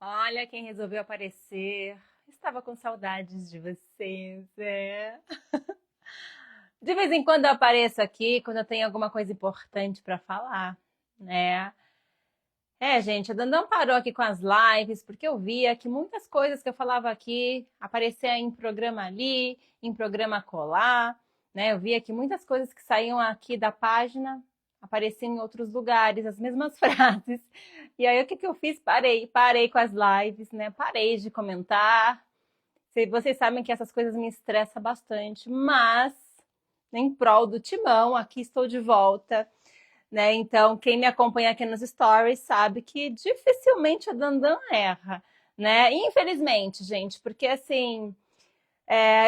Olha quem resolveu aparecer. Estava com saudades de vocês, é. De vez em quando eu apareço aqui quando eu tenho alguma coisa importante para falar, né? Gente, a Dandan parou aqui com as lives porque eu via que muitas coisas que eu falava aqui apareciam em programa ali, em programa colar, né? Eu via que muitas coisas que saíam aqui da página apareciam em outros lugares, as mesmas frases. E aí o que eu fiz? Parei com as lives, né? Parei de comentar. Vocês sabem que essas coisas me estressam bastante, mas em prol do Timão, aqui estou de volta. Né? Então, quem me acompanha aqui nos stories sabe que dificilmente a Dandan erra, né? Infelizmente, gente, porque assim,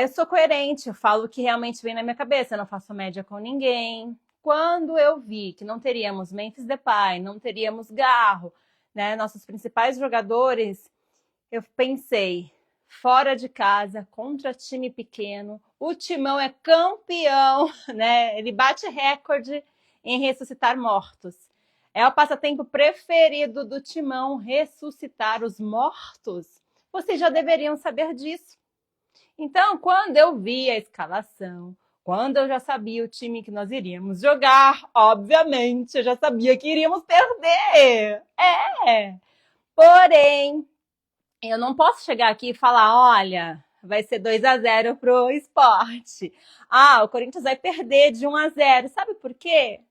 eu sou coerente, eu falo o que realmente vem na minha cabeça, eu não faço média com ninguém. Quando eu vi que não teríamos Memphis Depay, não teríamos Garro, né, nossos principais jogadores, eu pensei, fora de casa, contra time pequeno, o Timão é campeão, né? Ele bate recorde em ressuscitar mortos. É o passatempo preferido do Timão, ressuscitar os mortos. Vocês já deveriam saber disso. Então, quando eu vi a escalação, quando eu já sabia o time que nós iríamos jogar, obviamente, eu já sabia que iríamos perder. Porém, eu não posso chegar aqui e falar, olha, vai ser 2-0 pro Sport. O Corinthians vai perder de 1-0. Sabe por quê?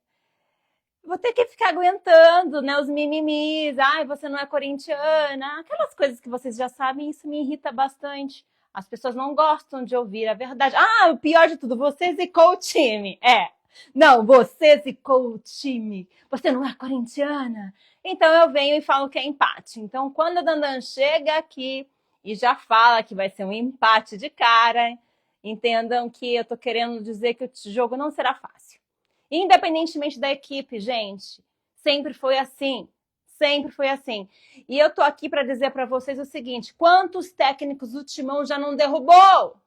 Vou ter que ficar aguentando, né, os mimimis. Você não é corintiana. Aquelas coisas que vocês já sabem, isso me irrita bastante. As pessoas não gostam de ouvir a verdade. O pior de tudo, você zicou o time. Não, você zicou o time. Você não é corintiana. Então eu venho e falo que é empate. Então quando a Dandan chega aqui e já fala que vai ser um empate de cara, entendam que eu tô querendo dizer que o jogo não será fácil. Independentemente da equipe, gente, sempre foi assim. Sempre foi assim. E eu tô aqui para dizer para vocês o seguinte: quantos técnicos o Timão já não derrubou?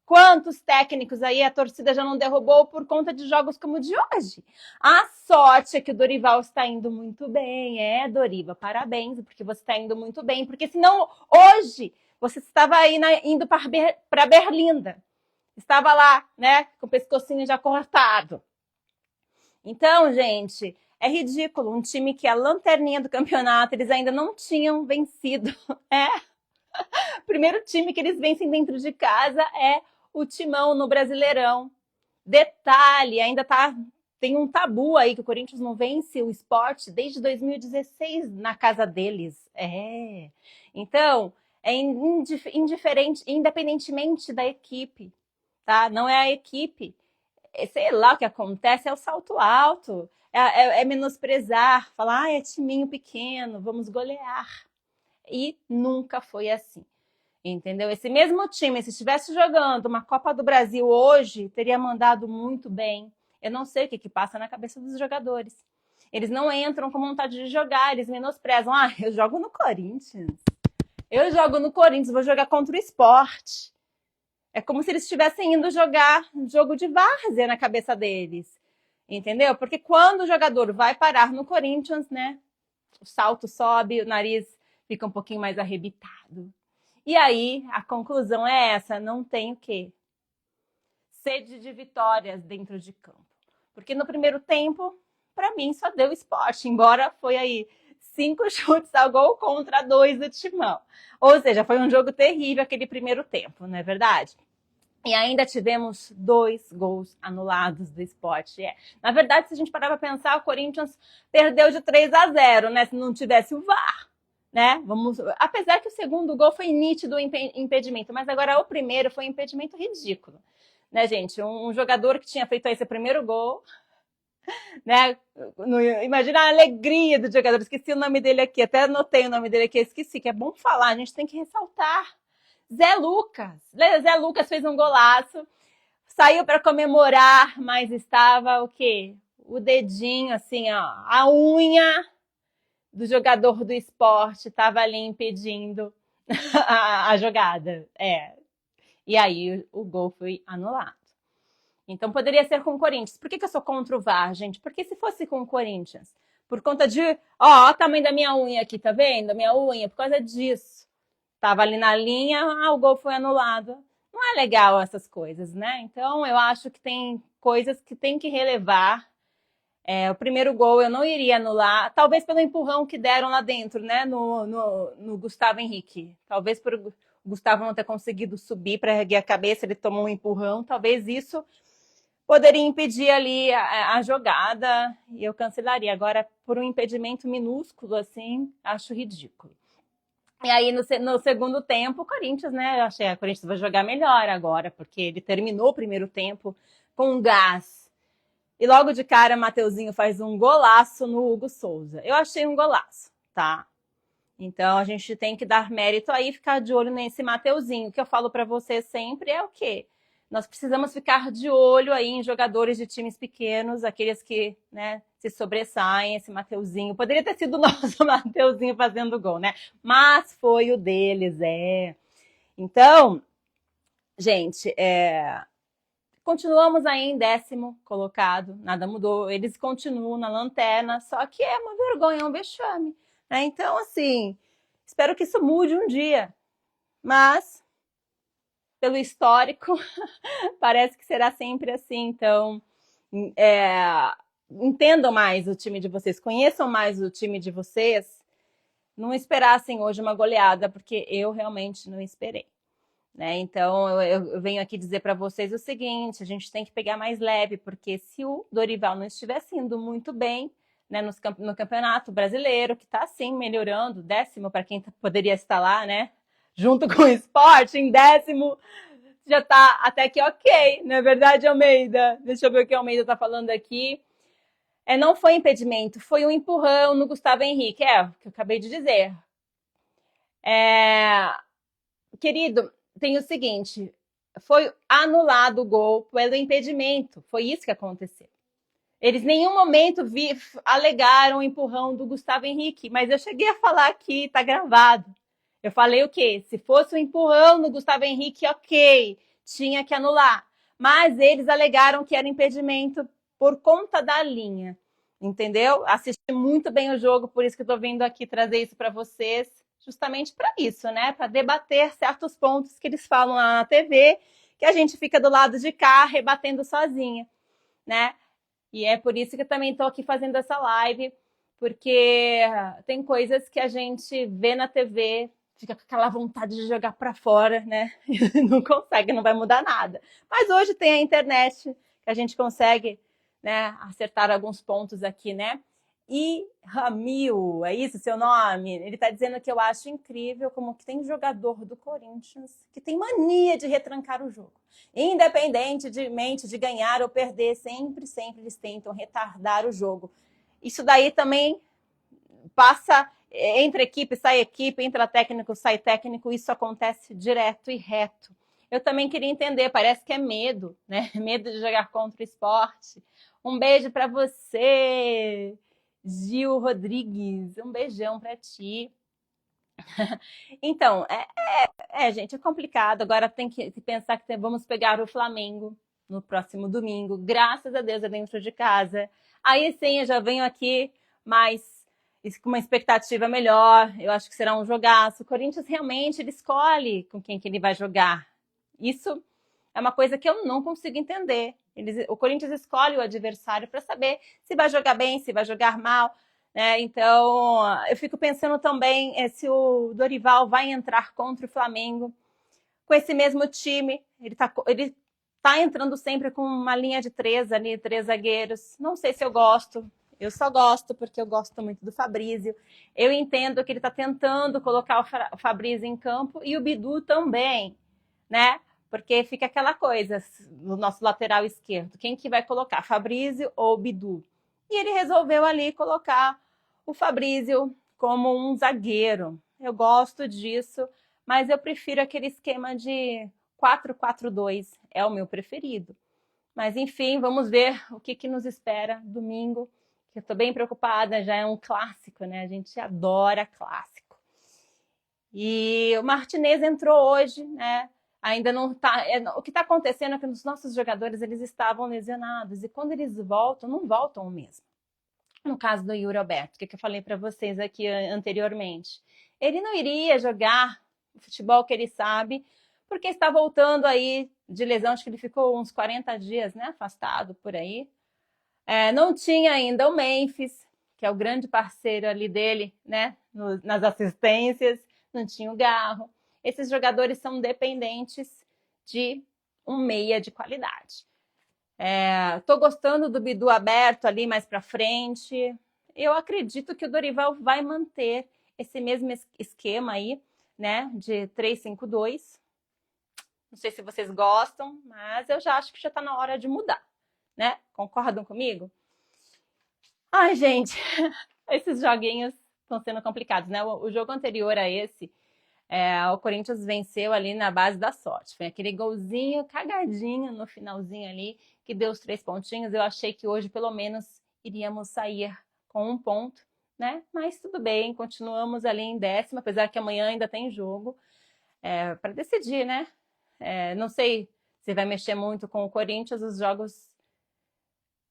Quantos técnicos aí a torcida já não derrubou por conta de jogos como o de hoje? A sorte é que o Dorival está indo muito bem. Doriva, parabéns, porque você está indo muito bem. Porque senão, hoje, você estava aí indo para Berlinda. Estava lá, né, com o pescocinho já cortado. Então, gente, é ridículo. Um time que é a lanterninha do campeonato, eles ainda não tinham vencido. O primeiro time que eles vencem dentro de casa é o Timão no Brasileirão. Detalhe, tem um tabu aí que o Corinthians não vence o Sport desde 2016 na casa deles. Então, é indiferente, independentemente da equipe, tá? Não é a equipe. Sei lá o que acontece, é o salto alto. É menosprezar, falar, é timinho pequeno, vamos golear. E nunca foi assim. Entendeu? Esse mesmo time, se estivesse jogando uma Copa do Brasil hoje, teria mandado muito bem. Eu não sei o que passa na cabeça dos jogadores. Eles não entram com vontade de jogar, eles menosprezam. Eu jogo no Corinthians. Eu jogo no Corinthians, vou jogar contra o Sport. É como se eles estivessem indo jogar um jogo de várzea na cabeça deles. Entendeu? Porque quando o jogador vai parar no Corinthians, né? O salto sobe, o nariz fica um pouquinho mais arrebitado. E aí, a conclusão é essa, não tem o quê? Sede de vitórias dentro de campo. Porque no primeiro tempo, para mim, só deu Sport, embora foi aí 5 chutes ao gol contra 2 do Timão. Ou seja, foi um jogo terrível aquele primeiro tempo, não é verdade? E ainda tivemos 2 gols anulados do Sport. Na verdade, se a gente parar para pensar, o Corinthians perdeu de 3-0, né? Se não tivesse o VAR. Né? Apesar que o segundo gol foi nítido impedimento, mas agora o primeiro foi um impedimento ridículo, né, gente? Um jogador que tinha feito esse primeiro gol, né? Imagina a alegria do jogador. Esqueci o nome dele aqui, até anotei o nome dele aqui, esqueci, que é bom falar, a gente tem que ressaltar. Zé Lucas fez um golaço, saiu para comemorar, mas estava o quê? O dedinho, assim, ó, a unha do jogador do Sport estava ali impedindo a jogada. E aí o gol foi anulado. Então poderia ser com o Corinthians. Por que eu sou contra o VAR, gente? Porque se fosse com o Corinthians, por conta de, ó, o tamanho da minha unha aqui, tá vendo? A minha unha, por causa disso. Tava ali na linha, o gol foi anulado. Não é legal essas coisas, né? Então, eu acho que tem coisas que tem que relevar. O primeiro gol eu não iria anular, talvez pelo empurrão que deram lá dentro, né? No Gustavo Henrique. Talvez por o Gustavo não ter conseguido subir para erguer a cabeça, ele tomou um empurrão. Talvez isso poderia impedir ali a jogada e eu cancelaria. Agora, por um impedimento minúsculo assim, acho ridículo. E aí, no segundo tempo, o Corinthians, né? Eu achei que o Corinthians vai jogar melhor agora, porque ele terminou o primeiro tempo com gás. E logo de cara, Mateuzinho faz um golaço no Hugo Souza. Eu achei um golaço, tá? Então, a gente tem que dar mérito aí, ficar de olho nesse Mateuzinho. O que eu falo para você sempre é o quê? Nós precisamos ficar de olho aí em jogadores de times pequenos, aqueles que, né, se sobressaem, esse Mateuzinho. Poderia ter sido o nosso Mateuzinho fazendo gol, né? Mas foi o deles, Então, gente, continuamos aí em 10º colocado, nada mudou. Eles continuam na lanterna, só que é uma vergonha, é um vexame. Né? Então, assim, espero que isso mude um dia. Mas, pelo histórico, parece que será sempre assim. Então, entendam mais o time de vocês, conheçam mais o time de vocês. Não esperassem hoje uma goleada, porque eu realmente não esperei. Né? Então, eu venho aqui dizer para vocês o seguinte, a gente tem que pegar mais leve, porque se o Dorival não estiver indo muito bem, né, no Campeonato Brasileiro, que está, sim, melhorando, 10º para quem poderia estar lá, né, junto com o Sport, em 10º, já está até que ok, não é verdade, Almeida? Deixa eu ver o que a Almeida está falando aqui. Não foi impedimento, foi um empurrão no Gustavo Henrique, o que eu acabei de dizer. Querido, tem o seguinte, foi anulado o gol pelo impedimento, foi isso que aconteceu. Eles em nenhum momento alegaram o empurrão do Gustavo Henrique, mas eu cheguei a falar aqui, tá gravado. Eu falei o quê? Se fosse um empurrão no Gustavo Henrique, ok, tinha que anular. Mas eles alegaram que era impedimento por conta da linha, entendeu? Assisti muito bem o jogo, por isso que eu tô vindo aqui trazer isso para vocês, justamente para isso, né? Para debater certos pontos que eles falam lá na TV, que a gente fica do lado de cá rebatendo sozinha, né? E é por isso que eu também estou aqui fazendo essa live, porque tem coisas que a gente vê na TV, fica com aquela vontade de jogar para fora, né? Não consegue, não vai mudar nada. Mas hoje tem a internet, que a gente consegue, né, acertar alguns pontos aqui, né? E Ramil, é isso seu nome? Ele está dizendo que eu acho incrível como que tem jogador do Corinthians que tem mania de retrancar o jogo. Independentemente de ganhar ou perder, sempre eles tentam retardar o jogo. Isso daí também passa, entre equipe, sai equipe, entra técnico, sai técnico, isso acontece direto e reto. Eu também queria entender, parece que é medo, né? Medo de jogar contra o esporte. Um beijo para você, Gil Rodrigues, um beijão para ti. Então, gente, é complicado. Agora tem que pensar que vamos pegar o Flamengo no próximo domingo. Graças a Deus é dentro de casa. Aí sim, eu já venho aqui mais com uma expectativa melhor. Eu acho que será um jogaço. O Corinthians realmente ele escolhe com quem que ele vai jogar. Isso é uma coisa que eu não consigo entender. O Corinthians escolhe o adversário para saber se vai jogar bem, se vai jogar mal. Então, eu fico pensando também se o Dorival vai entrar contra o Flamengo com esse mesmo time. Ele tá entrando sempre com uma linha de 3 ali, 3 zagueiros. Não sei se eu gosto. Eu só gosto porque eu gosto muito do Fabrício. Eu entendo que ele está tentando colocar o Fabrício em campo e o Bidu também, né? Porque fica aquela coisa no nosso lateral esquerdo. Quem que vai colocar, Fabrício ou Bidu? E ele resolveu ali colocar o Fabrício como um zagueiro. Eu gosto disso, mas eu prefiro aquele esquema de 4-4-2. É o meu preferido. Mas, enfim, vamos ver o que nos espera domingo. Eu estou bem preocupada, já é um clássico, né? A gente adora clássico. E o Martinez entrou hoje, né? Ainda não está. O que está acontecendo é que os nossos jogadores eles estavam lesionados e quando eles voltam, não voltam mesmo. no caso do Yuri Alberto, que eu falei para vocês aqui anteriormente. Ele não iria jogar o futebol que ele sabe, porque está voltando aí de lesão, acho que ele ficou uns 40 dias, né, afastado por aí. Não tinha ainda o Memphis, que é o grande parceiro ali dele, né, nas assistências, não tinha o Garro. Esses jogadores são dependentes de um meia de qualidade. Tô gostando do Bidu aberto ali mais para frente. Eu acredito que o Dorival vai manter esse mesmo esquema aí, né, de 3-5-2. Não sei se vocês gostam, mas eu já acho que já está na hora de mudar, né? Concordam comigo? Ai, gente, esses joguinhos estão sendo complicados, né? O jogo anterior a esse, o Corinthians venceu ali na base da sorte. Foi aquele golzinho cagadinho no finalzinho ali, que deu os 3 pontinhos. Eu achei que hoje, pelo menos, iríamos sair com 1 ponto, né? Mas tudo bem, continuamos ali em 10º, apesar que amanhã ainda tem jogo para decidir, né? Não sei se vai mexer muito com o Corinthians, os jogos...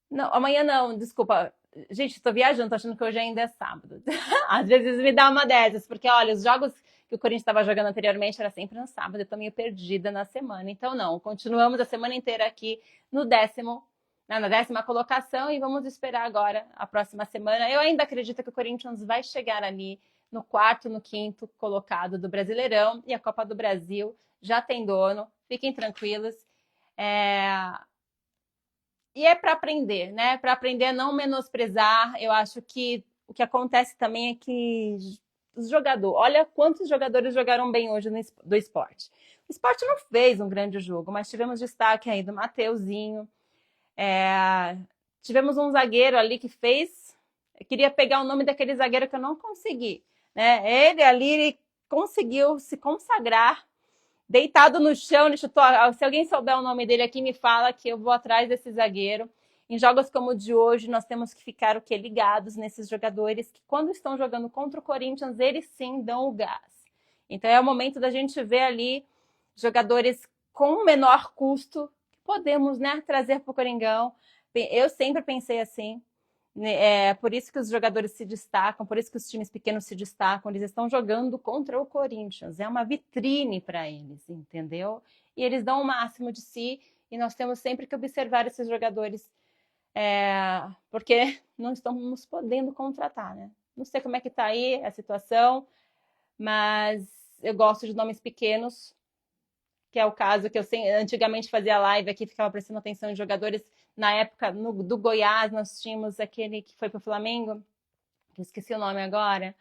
Não, amanhã não, desculpa. Gente, tô viajando, tô achando que hoje ainda é sábado. Às vezes me dá uma dessas, porque olha, os jogos que o Corinthians estava jogando anteriormente era sempre no sábado, eu tô meio perdida na semana. Então não, continuamos a semana inteira aqui no na 10ª colocação e vamos esperar agora a próxima semana. Eu ainda acredito que o Corinthians vai chegar ali no 4º, no 5º colocado do Brasileirão, e a Copa do Brasil já tem dono, fiquem tranquilos. E é para aprender, né? Para aprender a não menosprezar. Eu acho que o que acontece também é que os jogadores... Olha quantos jogadores jogaram bem hoje do esporte. O esporte não fez um grande jogo, mas tivemos destaque aí do Mateuzinho. Tivemos um zagueiro ali que fez... Eu queria pegar o nome daquele zagueiro que eu não consegui, né? Ele ali conseguiu se consagrar deitado no chão, ele chutou. Se alguém souber o nome dele aqui, me fala que eu vou atrás desse zagueiro. Em jogos como o de hoje, nós temos que ficar ligados nesses jogadores que, quando estão jogando contra o Corinthians, eles sim dão o gás. Então é o momento da gente ver ali jogadores com menor custo que podemos, né, trazer para o Coringão. Eu sempre pensei assim. Por isso que os jogadores se destacam, por isso que os times pequenos se destacam, eles estão jogando contra o Corinthians, é uma vitrine para eles, entendeu? E eles dão o máximo de si, e nós temos sempre que observar esses jogadores, porque não estamos podendo contratar, né? Não sei como é que tá aí a situação, mas eu gosto de nomes pequenos, que é o caso que eu antigamente fazia live aqui, ficava prestando atenção em jogadores. Na época do Goiás, nós tínhamos aquele que foi para o Flamengo, que eu esqueci o nome agora.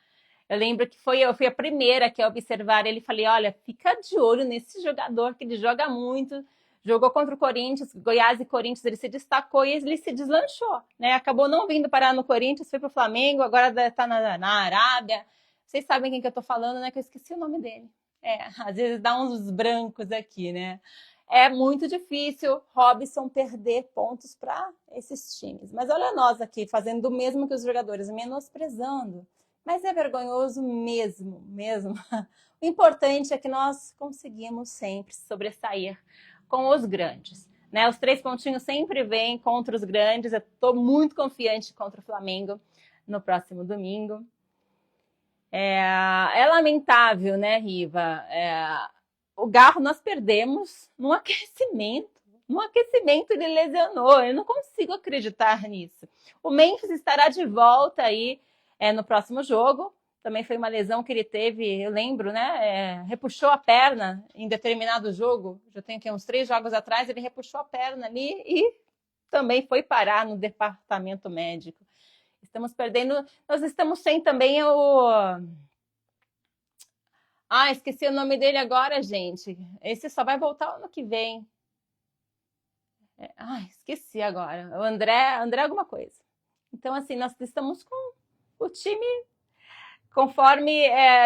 Eu lembro que eu fui a primeira que a observar ele. Falei, olha, fica de olho nesse jogador, que ele joga muito. Jogou contra o Corinthians, Goiás e Corinthians, ele se destacou e ele se deslanchou, né? Acabou não vindo parar no Corinthians, foi para o Flamengo, agora está na Arábia. Vocês sabem quem que eu estou falando, né? Que eu esqueci o nome dele. Às vezes dá uns brancos aqui, né? É muito difícil Robson perder pontos para esses times. Mas olha nós aqui, fazendo o mesmo que os jogadores, menosprezando. Mas é vergonhoso mesmo. O importante é que nós conseguimos sempre sobressair com os grandes, né? Os 3 pontinhos sempre vêm contra os grandes. Eu estou muito confiante contra o Flamengo no próximo domingo. É lamentável, né, Riva? O Garro nós perdemos no aquecimento. No aquecimento ele lesionou. Eu não consigo acreditar nisso. O Memphis estará de volta aí no próximo jogo. Também foi uma lesão que ele teve, eu lembro, né? Repuxou a perna em determinado jogo. Já tem aqui uns 3 jogos atrás, ele repuxou a perna ali e também foi parar no departamento médico. Estamos perdendo. Nós estamos sem também esqueci o nome dele agora, gente. Esse só vai voltar ano que vem. Esqueci agora. O André alguma coisa. Então, assim, nós estamos com o time conforme...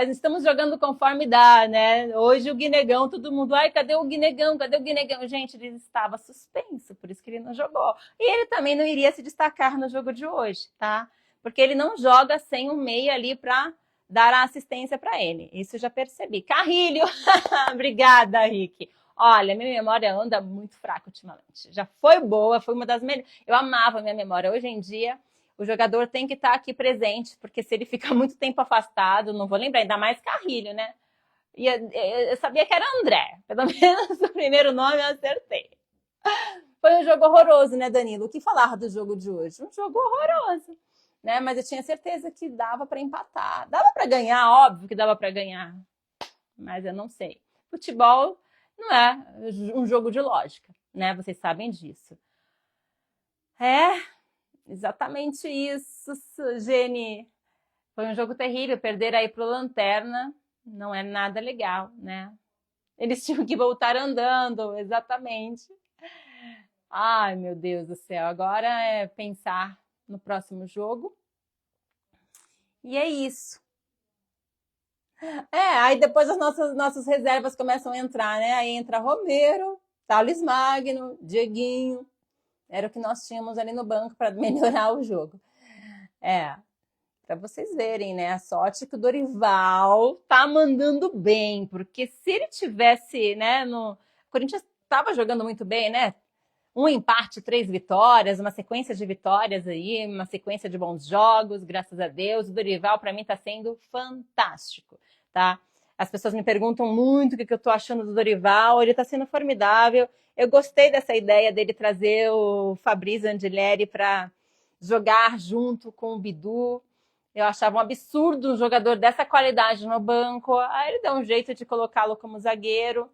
estamos jogando conforme dá, né? Hoje o Guinegão, todo mundo... cadê o Guinegão? Cadê o Guinegão? Gente, ele estava suspenso, por isso que ele não jogou. E ele também não iria se destacar no jogo de hoje, tá? Porque ele não joga sem um meia ali para dar a assistência para ele. Isso eu já percebi. Carrilho! Obrigada, Rick. Olha, minha memória anda muito fraca ultimamente. Já foi boa, foi uma das melhores. Eu amava a minha memória. Hoje em dia, o jogador tem que estar aqui presente, porque se ele fica muito tempo afastado, não vou lembrar, ainda mais Carrilho, né? E eu sabia que era André, pelo menos o primeiro nome eu acertei. Foi um jogo horroroso, né, Danilo? O que falar do jogo de hoje? Um jogo horroroso, né? Mas eu tinha certeza que dava para empatar. Dava para ganhar, óbvio que dava para ganhar. Mas eu não sei. Futebol não é um jogo de lógica, né? Vocês sabem disso. É, exatamente isso, Gene. Foi um jogo terrível. Perder aí pro Lanterna não é nada legal, né? Eles tinham que voltar andando, exatamente. Ai, meu Deus do céu. Agora é pensar no próximo jogo. E é isso. Aí depois as nossas reservas começam a entrar, né? Aí entra Romero, Thales Magno, Dieguinho. Era o que nós tínhamos ali no banco para melhorar o jogo. Para vocês verem, né? A sorte que o Dorival tá mandando bem, porque se ele tivesse, né, o Corinthians estava jogando muito bem, né? Um empate, 3 vitórias, uma sequência de vitórias aí, uma sequência de bons jogos, graças a Deus. O Dorival, para mim, está sendo fantástico, tá? As pessoas me perguntam muito o que eu estou achando do Dorival, ele está sendo formidável. Eu gostei dessa ideia dele trazer o Fabrício Angileri para jogar junto com o Bidu. Eu achava um absurdo um jogador dessa qualidade no banco. Aí ele deu um jeito de colocá-lo como zagueiro.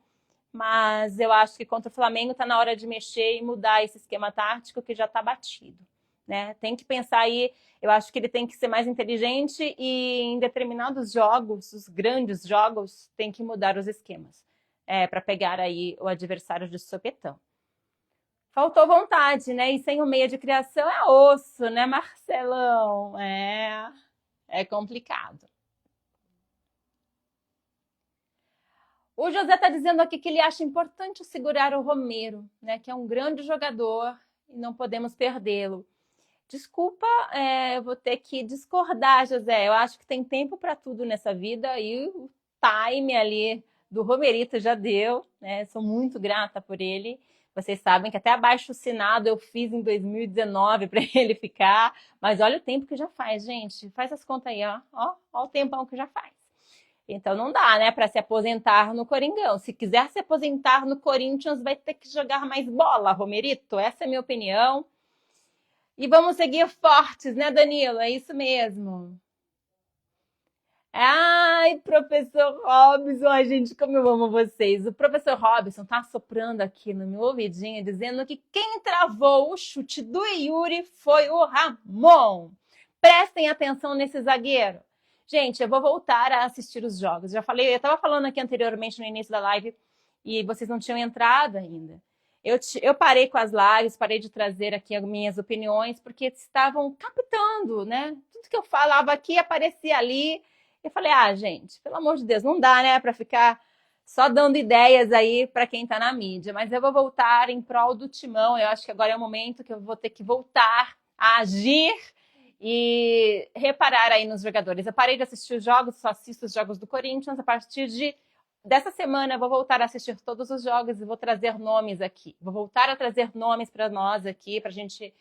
Mas eu acho que contra o Flamengo está na hora de mexer e mudar esse esquema tático que já está batido, né? Tem que pensar aí, eu acho que ele tem que ser mais inteligente e em determinados jogos, os grandes jogos, tem que mudar os esquemas, para pegar aí o adversário de sopetão. Faltou vontade, né? E sem o meia de criação é osso, né, Marcelão? É complicado. O José está dizendo aqui que ele acha importante segurar o Romero, né, que é um grande jogador e não podemos perdê-lo. Desculpa, eu vou ter que discordar, José. Eu acho que tem tempo para tudo nessa vida e o time ali do Romerito já deu, né? Sou muito grata por ele. Vocês sabem que até abaixo assinado eu fiz em 2019 para ele ficar, mas olha o tempo que já faz, gente. Faz as contas aí, ó o tempão que já faz. Então não dá, né, para se aposentar no Coringão. Se quiser se aposentar no Corinthians, vai ter que jogar mais bola, Romerito. Essa é a minha opinião. E vamos seguir fortes, né, Danilo? É isso mesmo. Ai, professor Robson, a gente, como eu amo vocês. O professor Robson tá soprando aqui no meu ouvidinho, dizendo que quem travou o chute do Yuri foi o Ramon. Prestem atenção nesse zagueiro. Gente, eu vou voltar a assistir os jogos. Já falei, eu estava falando aqui anteriormente no início da live e vocês não tinham entrado ainda. Eu parei com as lives, parei de trazer aqui as minhas opiniões, porque estavam captando, né? Tudo que eu falava aqui aparecia ali. Eu falei, gente, pelo amor de Deus, não dá, né, para ficar só dando ideias aí para quem está na mídia. Mas eu vou voltar em prol do Timão. Eu acho que agora é o momento que eu vou ter que voltar a agir e reparar aí nos jogadores. Eu parei de assistir os jogos, só assisto os jogos do Corinthians. A partir dessa semana eu vou voltar a assistir todos os jogos e vou trazer nomes aqui. Vou voltar a trazer nomes para nós aqui, para a gente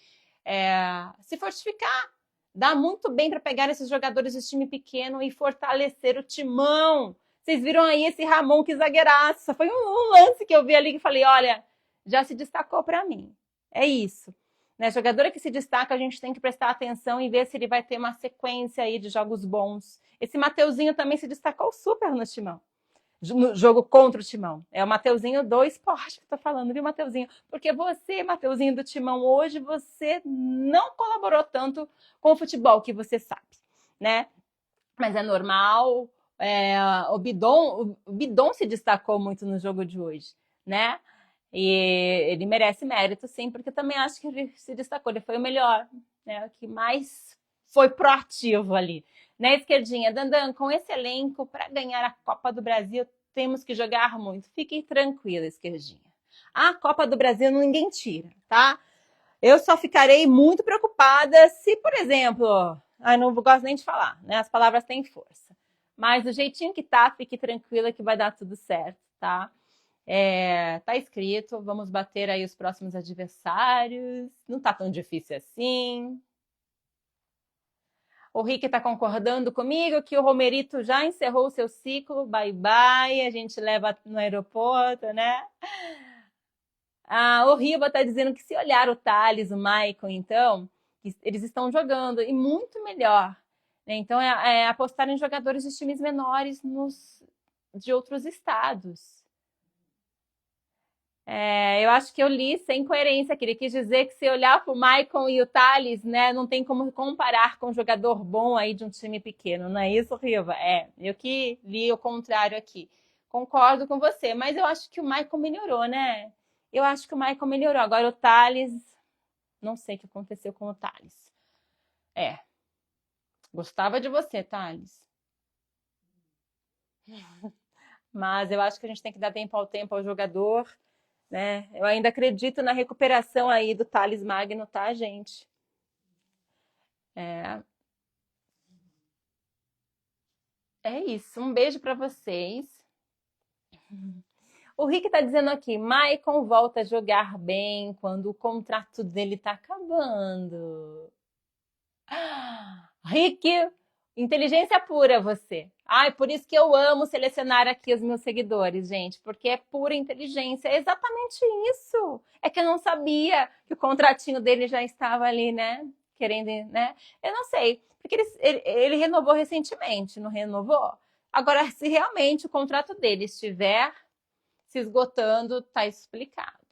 se fortificar. Dá muito bem para pegar esses jogadores de time pequeno e fortalecer o timão. Vocês viram aí esse Ramon, que zagueiraço. Foi um lance que eu vi ali que falei, olha, já se destacou para mim. É isso. Né? Jogadora que se destaca, a gente tem que prestar atenção e ver se ele vai ter uma sequência aí de jogos bons. Esse Mateuzinho também se destacou super no Timão. No jogo contra o Timão. É o Mateuzinho do esporte que eu tô falando, viu, Mateuzinho? Porque você, Mateuzinho do Timão, hoje você não colaborou tanto com o futebol, que você sabe, né? Mas é normal. O Bidon se destacou muito no jogo de hoje, né? E ele merece mérito, sim, porque eu também acho que ele se destacou. Ele foi o melhor, né? O que mais foi proativo ali. Né, esquerdinha? Dandan, com esse elenco, para ganhar a Copa do Brasil, temos que jogar muito. Fiquem tranquila, esquerdinha. A Copa do Brasil ninguém tira, tá? Eu só ficarei muito preocupada se, por exemplo... não gosto nem de falar, né? As palavras têm força. Mas do jeitinho que tá, fique tranquila que vai dar tudo certo, tá? Tá escrito, vamos bater aí os próximos adversários. Não tá tão difícil assim. O Rick está concordando comigo que o Romerito já encerrou o seu ciclo. Bye, bye. A gente leva no aeroporto, né? O Riva está dizendo que se olhar o Thales, o Maicon, então, eles estão jogando e muito melhor. Né? Então, é apostar em jogadores de times menores de outros estados. Eu acho que eu li sem coerência, que ele quis dizer que se olhar para o Maicon e o Thales, né, não tem como comparar com um jogador bom aí de um time pequeno, não é isso, Riva? Eu que li o contrário aqui. Concordo com você, mas eu acho que o Maicon melhorou, né? Eu acho que o Maicon melhorou. Agora o Thales, não sei o que aconteceu com o Thales. Gostava de você, Thales. Mas eu acho que a gente tem que dar tempo ao jogador, né? Eu ainda acredito na recuperação aí do Thales Magno, tá, gente? É isso. Um beijo para vocês. O Rick tá dizendo aqui, Maicon volta a jogar bem quando o contrato dele tá acabando. Rick, inteligência pura você. Por isso que eu amo selecionar aqui os meus seguidores, gente, porque é pura inteligência. É exatamente isso. É que eu não sabia que o contratinho dele já estava ali, né? Querendo, né? Eu não sei, porque ele renovou recentemente, não renovou? Agora, se realmente o contrato dele estiver se esgotando, tá explicado.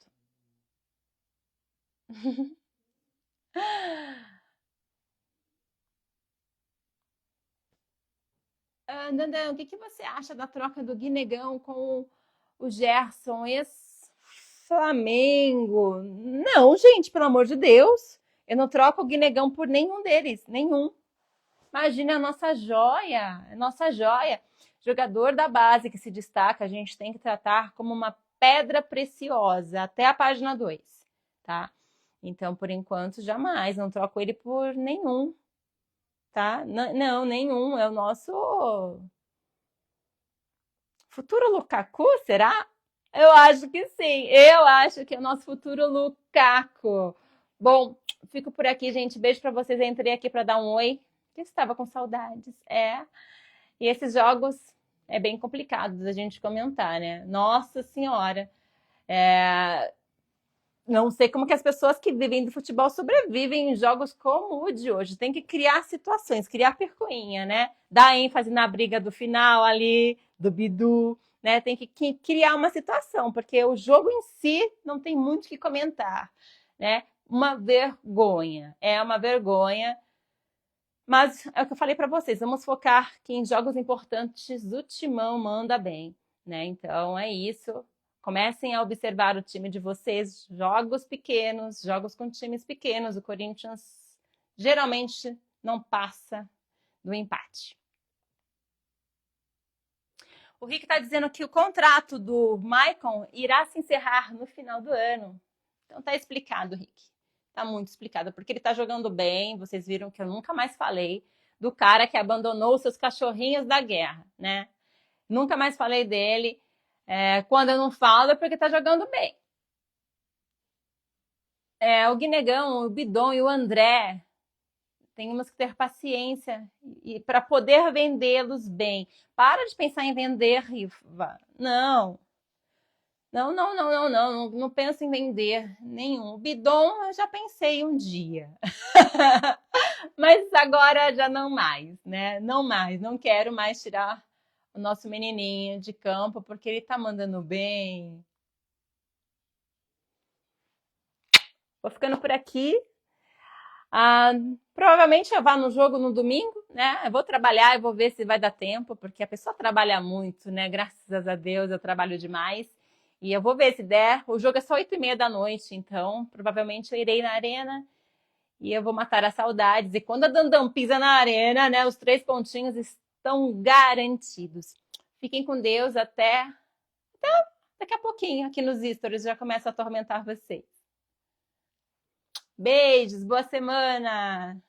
Dandan, o que você acha da troca do Guinegão com o Gerson, ex-Flamengo? Não, gente, pelo amor de Deus. Eu não troco o Guinegão por nenhum deles, nenhum. Imagina a nossa joia, Jogador da base que se destaca, a gente tem que tratar como uma pedra preciosa, até a página 2, tá? Então, por enquanto, jamais, não troco ele por nenhum, tá? Não, nenhum, é o nosso futuro Lukaku, será? Eu acho que sim, eu acho que é o nosso futuro Lukaku. Bom, fico por aqui, gente, beijo pra vocês, eu entrei aqui pra dar um oi, que estava com saudades, e esses jogos é bem complicado da gente comentar, né? Nossa Senhora, não sei como que as pessoas que vivem do futebol sobrevivem em jogos como o de hoje. Tem que criar situações, criar percuinha, né? Dar ênfase na briga do final ali, do Bidu, né? Tem que criar uma situação, porque o jogo em si não tem muito o que comentar, né? Uma vergonha, é uma vergonha. Mas é o que eu falei para vocês, vamos focar que em jogos importantes o Timão manda bem, né? Então é isso. Comecem a observar o time de vocês, jogos pequenos, jogos com times pequenos. O Corinthians geralmente não passa do empate. O Rick está dizendo que o contrato do Maicon irá se encerrar no final do ano. Então tá explicado, Rick. Tá muito explicado, porque ele tá jogando bem. Vocês viram que eu nunca mais falei do cara que abandonou os seus cachorrinhos da guerra, né? Nunca mais falei dele. Quando eu não falo é porque tá jogando bem. O Guinegão, o Bidon e o André, temos que ter paciência para poder vendê-los bem. Para de pensar em vender, Riva. Não. Não penso em vender nenhum. Bidon eu já pensei um dia. Mas agora já não mais, né? Não mais. Não quero mais tirar o nosso menininho de campo, porque ele tá mandando bem. Vou ficando por aqui. Provavelmente eu vá no jogo no domingo, né? Eu vou trabalhar, eu vou ver se vai dar tempo, porque a pessoa trabalha muito, né? Graças a Deus eu trabalho demais. E eu vou ver se der. O jogo é só 8h30 da noite, então provavelmente eu irei na arena e eu vou matar as saudades. E quando a Dandan pisa na arena, né? Os 3 pontinhos estão garantidos. Fiquem com Deus, até daqui a pouquinho aqui nos stories já começa a atormentar vocês. Beijos, boa semana!